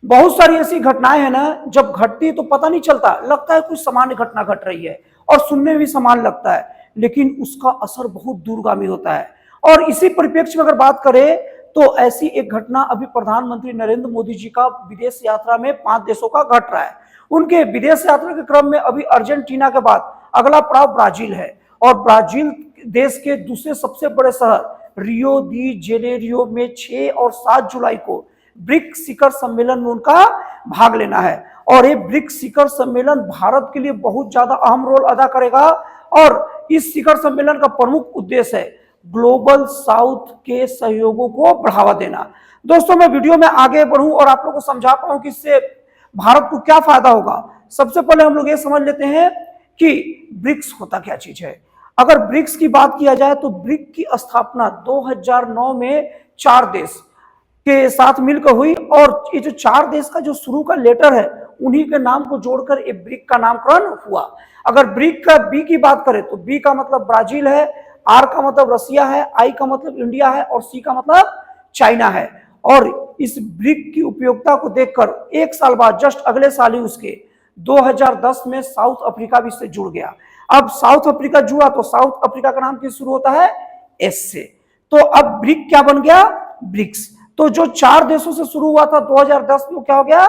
बहुत सारी ऐसी घटनाएं हैं ना, जब घटती है तो पता नहीं चलता, लगता है कोई सामान्य घटना घट रही है और सुनने में भी समान लगता है, लेकिन उसका असर बहुत दूरगामी होता है। और इसी परिप्रेक्ष्य में अगर बात करें तो ऐसी एक घटना अभी प्रधानमंत्री नरेंद्र मोदी जी का विदेश यात्रा में 5 देशों का घट रहा है। उनके विदेश यात्रा के क्रम में अभी अर्जेंटीना के बाद अगला पड़ाव ब्राजील है, और ब्राजील देश के दूसरे सबसे बड़े शहर रियो दी जेनेरियो में 6 और 7 जुलाई को ब्रिक्स शिखर सम्मेलन में उनका भाग लेना है। और ये ब्रिक्स शिखर सम्मेलन भारत के लिए बहुत ज्यादा अहम रोल अदा करेगा, और इस शिखर सम्मेलन का प्रमुख उद्देश्य है ग्लोबल साउथ के सहयोगों को बढ़ावा देना। दोस्तों, मैं वीडियो में आगे बढ़ूं और आप लोगों को समझा पाऊं कि इससे भारत को क्या फायदा होगा। सबसे पहले हम लोग ये समझ लेते हैं कि ब्रिक्स होता क्या चीज है। अगर ब्रिक्स की बात किया जाए तो ब्रिक्स की स्थापना 2009 में 4 देश के साथ मिलकर हुई, और ये जो 4 देश का जो शुरू का लेटर है उन्हीं के नाम को जोड़कर ये ब्रिक का नामकरण हुआ। अगर ब्रिक का बी की बात करें तो बी का मतलब ब्राजील है, आर का मतलब रसिया है, आई का मतलब इंडिया है और सी का मतलब चाइना है। और इस ब्रिक की उपयोगिता को देखकर एक साल बाद जस्ट अगले साल ही उसके 2010 में साउथ अफ्रीका भी इससे जुड़ गया। अब साउथ अफ्रीका जुड़ा तो साउथ अफ्रीका का नाम किस शुरू होता है? एस से। तो अब ब्रिक क्या बन गया? ब्रिक्स। तो जो 4 देशों से शुरू हुआ था 2010 में, क्या हो गया?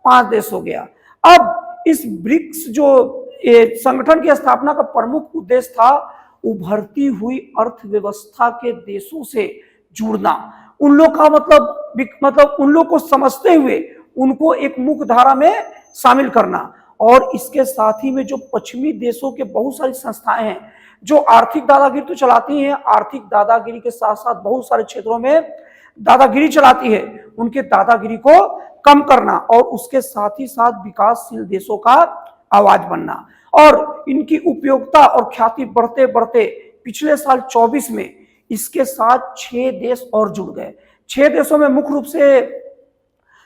5 देश हो गया। अब इस ब्रिक्स जो संगठन की स्थापना का प्रमुख उद्देश्य था उभरती हुई अर्थव्यवस्था के देशों से जुड़ना, उन लोग का मतलब उन लोग को समझते हुए उनको एक मुख्य धारा में शामिल करना। और इसके साथ ही में जो पश्चिमी देशों के बहुत सारी संस्थाएं हैं जो आर्थिक दादागिरी तो चलाती हैं, आर्थिक दादागिरी के साथ साथ बहुत सारे क्षेत्रों में दादागिरी चलाती है, उनके दादागिरी को कम करना और उसके साथ ही साथ विकासशील देशों का आवाज बनना। और इनकी उपयोगिता और ख्याति बढ़ते बढ़ते पिछले साल 24 में इसके साथ 6 देश और जुड़ गए। 6 देशों में मुख्य रूप से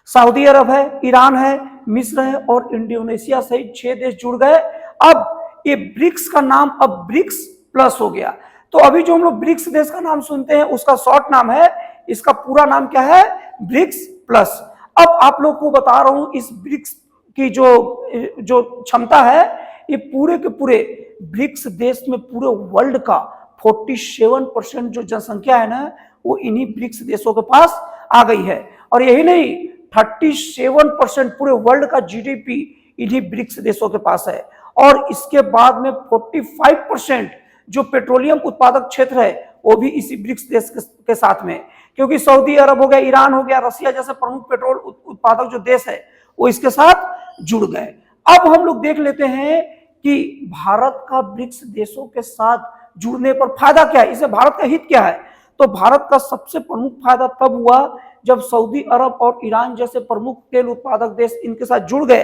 सऊदी अरब है, ईरान है, मिस्र है और इंडोनेशिया सहित 6 देश जुड़ गए। अब ये ब्रिक्स का नाम अब ब्रिक्स प्लस हो गया। तो अभी जो हम लोग ब्रिक्स देश का नाम सुनते हैं उसका शॉर्ट नाम है, इसका पूरा नाम क्या है? BRICS plus. अब आप लोग को बता रहा हूं इस ब्रिक्स की जो क्षमता है, ये पूरे के पूरे ब्रिक्स देश में पूरे वर्ल्ड का 47% जो जनसंख्या है ना, वो इन्हीं ब्रिक्स देशों के पास आ गई है। और यही नहीं, 37% पूरे वर्ल्ड का जीडीपी इन्हीं ब्रिक्स देशों के पास है। और इसके बाद में 45% जो पेट्रोलियम उत्पादक क्षेत्र है वो भी इसी ब्रिक्स देश के साथ में, क्योंकि सऊदी अरब हो गया, ईरान हो गया, रसिया जैसे प्रमुख पेट्रोल उत्पादक जो देश है वो इसके साथ जुड़ गए। अब हम लोग देख लेते हैं कि भारत का ब्रिक्स देशों के साथ जुड़ने पर फायदा क्या है, इसे भारत का हित क्या है। तो भारत का सबसे प्रमुख फायदा तब हुआ जब सऊदी अरब और ईरान जैसे प्रमुख तेल उत्पादक देश इनके साथ जुड़ गए।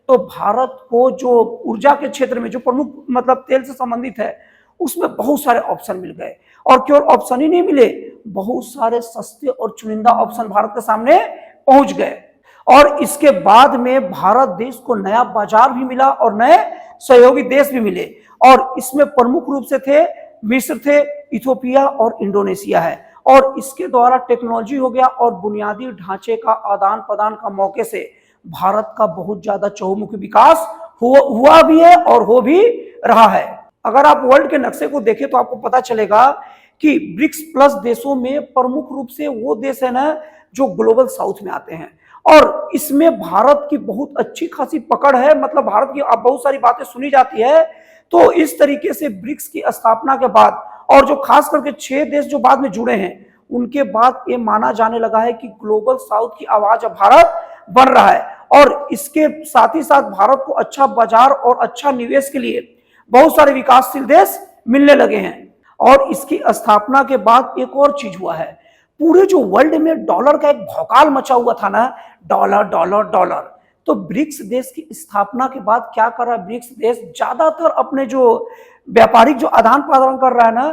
तो भारत को जो ऊर्जा के क्षेत्र में जो प्रमुख मतलब तेल से संबंधित है उसमें बहुत सारे ऑप्शन मिल गए। और केवल ऑप्शन ही नहीं मिले, बहुत सारे सस्ते और चुनिंदा ऑप्शन भारत के सामने पहुंच गए। और इसके बाद में भारत देश को नया बाजार भी मिला और नए सहयोगी देश भी मिले। और इसमें प्रमुख रूप से थे मिस्र थे, इथियोपिया और इंडोनेशिया है। और इसके द्वारा टेक्नोलॉजी हो गया और बुनियादी ढांचे का आदान प्रदान का मौके से भारत का बहुत ज्यादा चहुमुखी विकास हुआ भी है और हो भी रहा है। अगर आप वर्ल्ड के नक्शे को देखें तो आपको पता चलेगा कि ब्रिक्स प्लस देशों में प्रमुख रूप से वो देश है ना जो ग्लोबल साउथ में आते हैं। और इसमें भारत की बहुत अच्छी खासी पकड़ है, मतलब भारत की अब बहुत सारी बातें सुनी जाती है। तो इस तरीके से ब्रिक्स की स्थापना के बाद और जो खास करके 6 देश जो बाद में जुड़े हैं उनके बाद ये माना जाने लगा है कि ग्लोबल साउथ की आवाज अब भारत बन रहा है। और इसके साथ ही साथ भारत को अच्छा बाजार और अच्छा निवेश के लिए बहुत सारे विकासशील देश मिलने लगे हैं। और इसकी स्थापना के बाद एक और चीज हुआ है, पूरे जो वर्ल्ड में डॉलर का एक भौकाल मचा हुआ था ना, डॉलर डॉलर डॉलर। तो ब्रिक्स देश की स्थापना के बाद क्या कर रहा है ब्रिक्स देश, ज्यादातर अपने जो व्यापारिक जो आदान प्रदान कर रहा है ना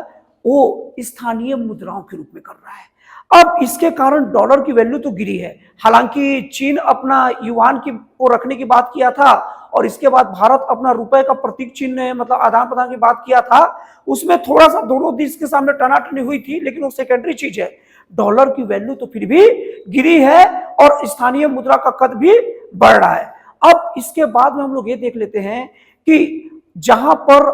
वो स्थानीय मुद्राओं के रूप में कर रहा है। अब इसके कारण डॉलर की वैल्यू तो गिरी है। हालांकि चीन अपना युआन की को रखने की बात किया था और इसके बाद भारत अपना रुपए का प्रतीक चिन्ह मतलब आदान प्रदान की बात किया था, उसमें थोड़ा सा दोनों देश के सामने टनाटनी हुई थी, लेकिन वो सेकेंडरी चीज है। डॉलर की वैल्यू तो फिर भी गिरी है और स्थानीय मुद्रा का कद भी बढ़ रहा है। अब इसके बाद में हम लोग ये देख लेते हैं कि जहां पर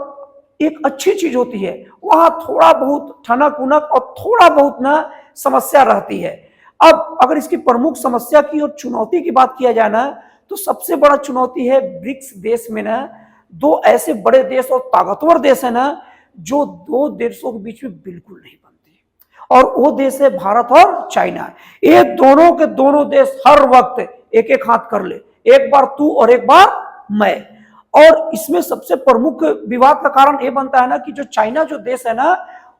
एक अच्छी चीज होती है वहां थोड़ा बहुत ठनक उनक और थोड़ा बहुत ना समस्या रहती है। अब अगर इसकी प्रमुख समस्या की और चुनौती की बात किया जाए ना, तो सबसे बड़ा चुनौती है ब्रिक्स देश में ना दो ऐसे बड़े देश और ताकतवर देश है ना जो दो देशों के बीच में बिल्कुल नहीं बनती, और वो देश है भारत और चाइना। ये दोनों के दोनों देश हर वक्त एक एक हाथ कर ले, एक बार तू और एक बार मैं। और इसमें सबसे प्रमुख विवाद का कारण यह बनता है ना कि जो चाइना जो देश है ना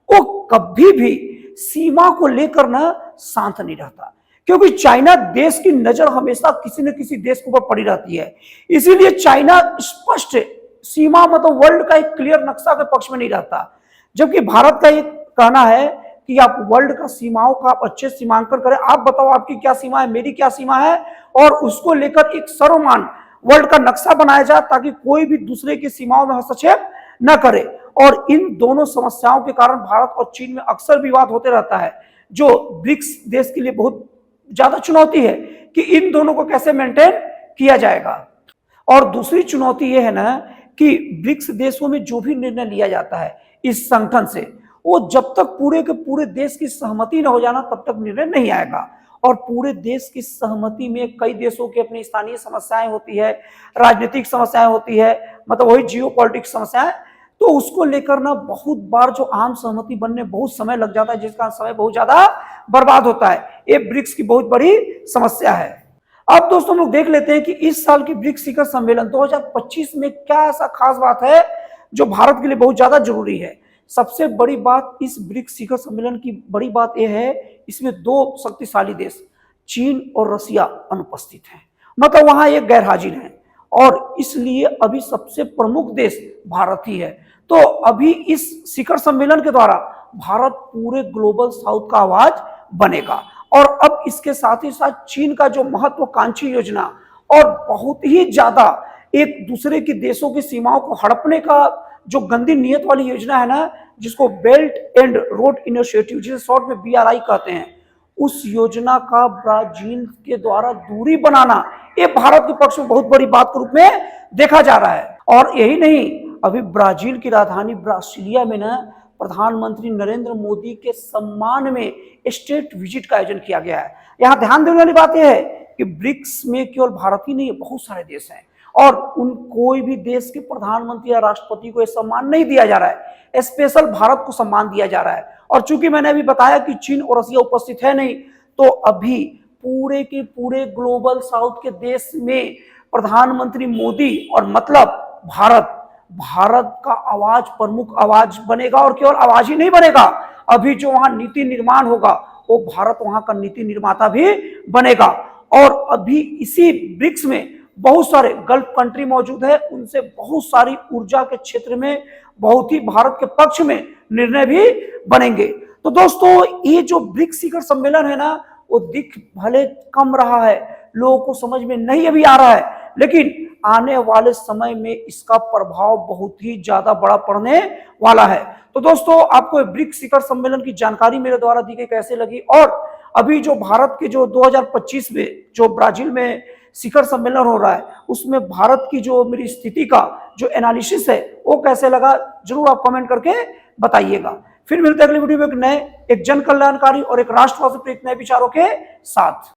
वो कभी भी सीमा को लेकर ना शांत नहीं रहता, क्योंकि चाइना देश की नजर हमेशा किसी न किसी देश के ऊपर पड़ी रहती है। इसीलिए चाइना स्पष्ट सीमा मतलब वर्ल्ड का एक क्लियर नक्शा के पक्ष में नहीं रहता, जबकि भारत का ये कहना है कि आप वर्ल्ड का सीमाओं का आप अच्छे सीमांकन करें, आप बताओ आपकी क्या सीमा है, मेरी क्या सीमा है, और उसको लेकर एक सर्वमान्य वर्ल्ड का नक्शा बनाया जाए ताकि कोई भी दूसरे की सीमाओं में हस्तक्षेप न करे। और इन दोनों समस्याओं के कारण भारत और चीन में अक्सर विवाद होते रहता है, जो ब्रिक्स देश के लिए बहुत ज्यादा चुनौती है कि इन दोनों को कैसे मेंटेन किया जाएगा। और दूसरी चुनौती यह है ना कि ब्रिक्स देशों में जो भी निर्णय लिया जाता है इस संगठन से, वो जब तक पूरे के पूरे देश की सहमति न हो जाना तब तक निर्णय नहीं आएगा। और पूरे देश की सहमति में कई देशों की अपनी स्थानीय समस्याएं होती है, राजनीतिक समस्याएं होती है, मतलब वही जियो पॉलिटिक्स समस्याएं, तो उसको लेकर ना बहुत बार जो आम सहमति बनने बहुत समय लग जाता है, जिसका समय बहुत ज्यादा बर्बाद होता है। ये ब्रिक्स की बहुत बड़ी समस्या है। अब दोस्तों हम लोग देख लेते हैं कि इस साल की ब्रिक्स शिखर सम्मेलन 2025 में क्या ऐसा खास बात है जो भारत के लिए बहुत ज्यादा जरूरी है। सबसे बड़ी बात इस ब्रिक्स शिखर सम्मेलन की बड़ी बात यह है, इसमें दो शक्तिशाली देश चीन और रसिया अनुपस्थित हैं, मतलब वहां एक गैर हाजिर है, और इसलिए अभी सबसे प्रमुख देश भारत ही है। तो अभी इस शिखर सम्मेलन के द्वारा भारत पूरे ग्लोबल साउथ का आवाज बनेगा। और अब इसके साथ ही साथ चीन का जो महत्वाकांक्षी योजना और बहुत ही ज्यादा एक दूसरे के देशों की सीमाओं को हड़पने का जो गंदी नियत वाली योजना है ना, जिसको बेल्ट एंड रोड इनिशिएटिव, जिसे शॉर्ट में BRI कहते हैं, उस योजना का ब्राजील के द्वारा दूरी बनाना ये भारत के पक्ष में बहुत बड़ी बात के रूप में देखा जा रहा है। और यही नहीं, अभी ब्राजील की राजधानी ब्रासिलिया में ना प्रधानमंत्री नरेंद्र मोदी के सम्मान में स्टेट विजिट का आयोजन किया गया है। यहाँ ध्यान देने वाली बात यह है कि ब्रिक्स में केवल भारत ही नहीं, बहुत सारे देश हैं, और उन कोई भी देश के प्रधानमंत्री या राष्ट्रपति को यह सम्मान नहीं दिया जा रहा है, स्पेशल भारत को सम्मान दिया जा रहा है। और चूंकि मैंने अभी बताया कि चीन और रसिया उपस्थित है नहीं, तो अभी पूरे के पूरे ग्लोबल साउथ के देश में प्रधानमंत्री मोदी और मतलब भारत का आवाज प्रमुख आवाज बनेगा। और केवल आवाज ही नहीं बनेगा, अभी जो वहां नीति निर्माण होगा वो भारत वहां का नीति निर्माता भी बनेगा। और अभी इसी ब्रिक्स में बहुत सारे गल्फ कंट्री मौजूद है, उनसे बहुत सारी ऊर्जा के क्षेत्र में बहुत ही भारत के पक्ष में निर्णय भी बनेंगे। तो दोस्तों ये जो ब्रिक्स शिखर सम्मेलन है ना, वो दिख भले कम रहा है, लोगों को समझ में नहीं अभी आ रहा है, लेकिन आने वाले समय में इसका प्रभाव बहुत ही ज्यादा बड़ा पड़ने वाला है। तो दोस्तों आपको ब्रिक्स शिखर सम्मेलन की जानकारी मेरे द्वारा दी गई कैसे लगी, और अभी जो भारत के जो 2025 में जो ब्राजील में शिखर सम्मेलन हो रहा है उसमें भारत की जो मेरी स्थिति का जो एनालिसिस है वो कैसे लगा, जरूर आप कमेंट करके बताइएगा। फिर मिलते हैं अगली वीडियो में एक जन कल्याणकारी और एक राष्ट्रवाद से प्रेरित नए विचारों के साथ।